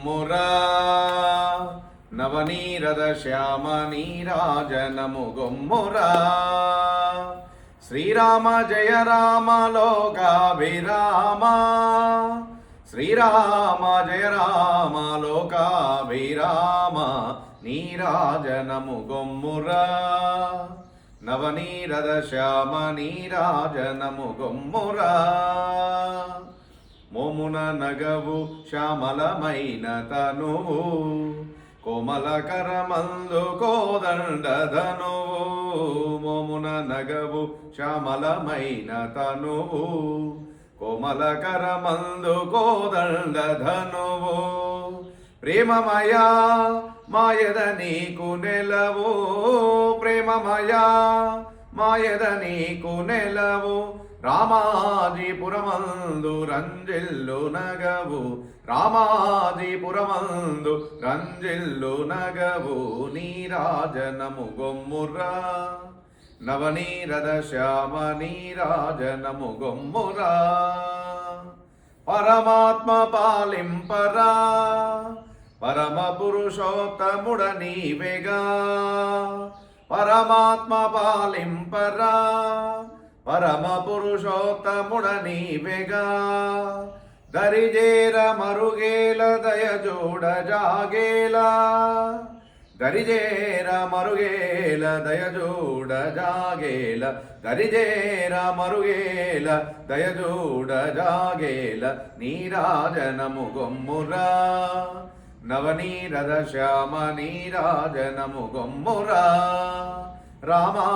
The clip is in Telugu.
గొమ్మురా నవనీరద శ్యామ నీరాజనము గొమ్మురా శ్రీరామ జయ రామ లోకాభిరామ శ్రీరామ జయ రామ లోకాభిరామ నీరాజనము గొమ్మురా నవనీరద శ్యామ నీరాజనము గొమ్మురా మోమున నగవు శ్యామలమైన తనువు కోమలకరమందు కోదండధనువు మోమున నగవు శ్యామలమైన తనువు కోమలకరమందు కోదండధనువు ప్రేమమయా మాయద నీకు నెలవు ప్రేమమయా మాయద నీకు నెలవు రామాజీపురమందు రంజిల్లు నగవు రామాజీపురమందు రంజిల్లు నగవు నీరాజనము గొమ్మురా నవనీరద శ్యామ నీరాజనము గొమ్మురా పరమాత్మ పాలింపరా పరమ పురుషోత్తముడ నీవేగా పరమాత్మ పాలింపరా పరమ పురుషోత్తముడ నీవేగా దరిజేర మరుగేల దయజోడ జాగేలా దరిజేర మరుగేల దయజోడ జాగేల దరిజేర మరుగేల దయజోడ జాగేల నీరాజనము గొమ్మురా నవనీరద శ్యామ నీరాజనము గొమ్మురా రామా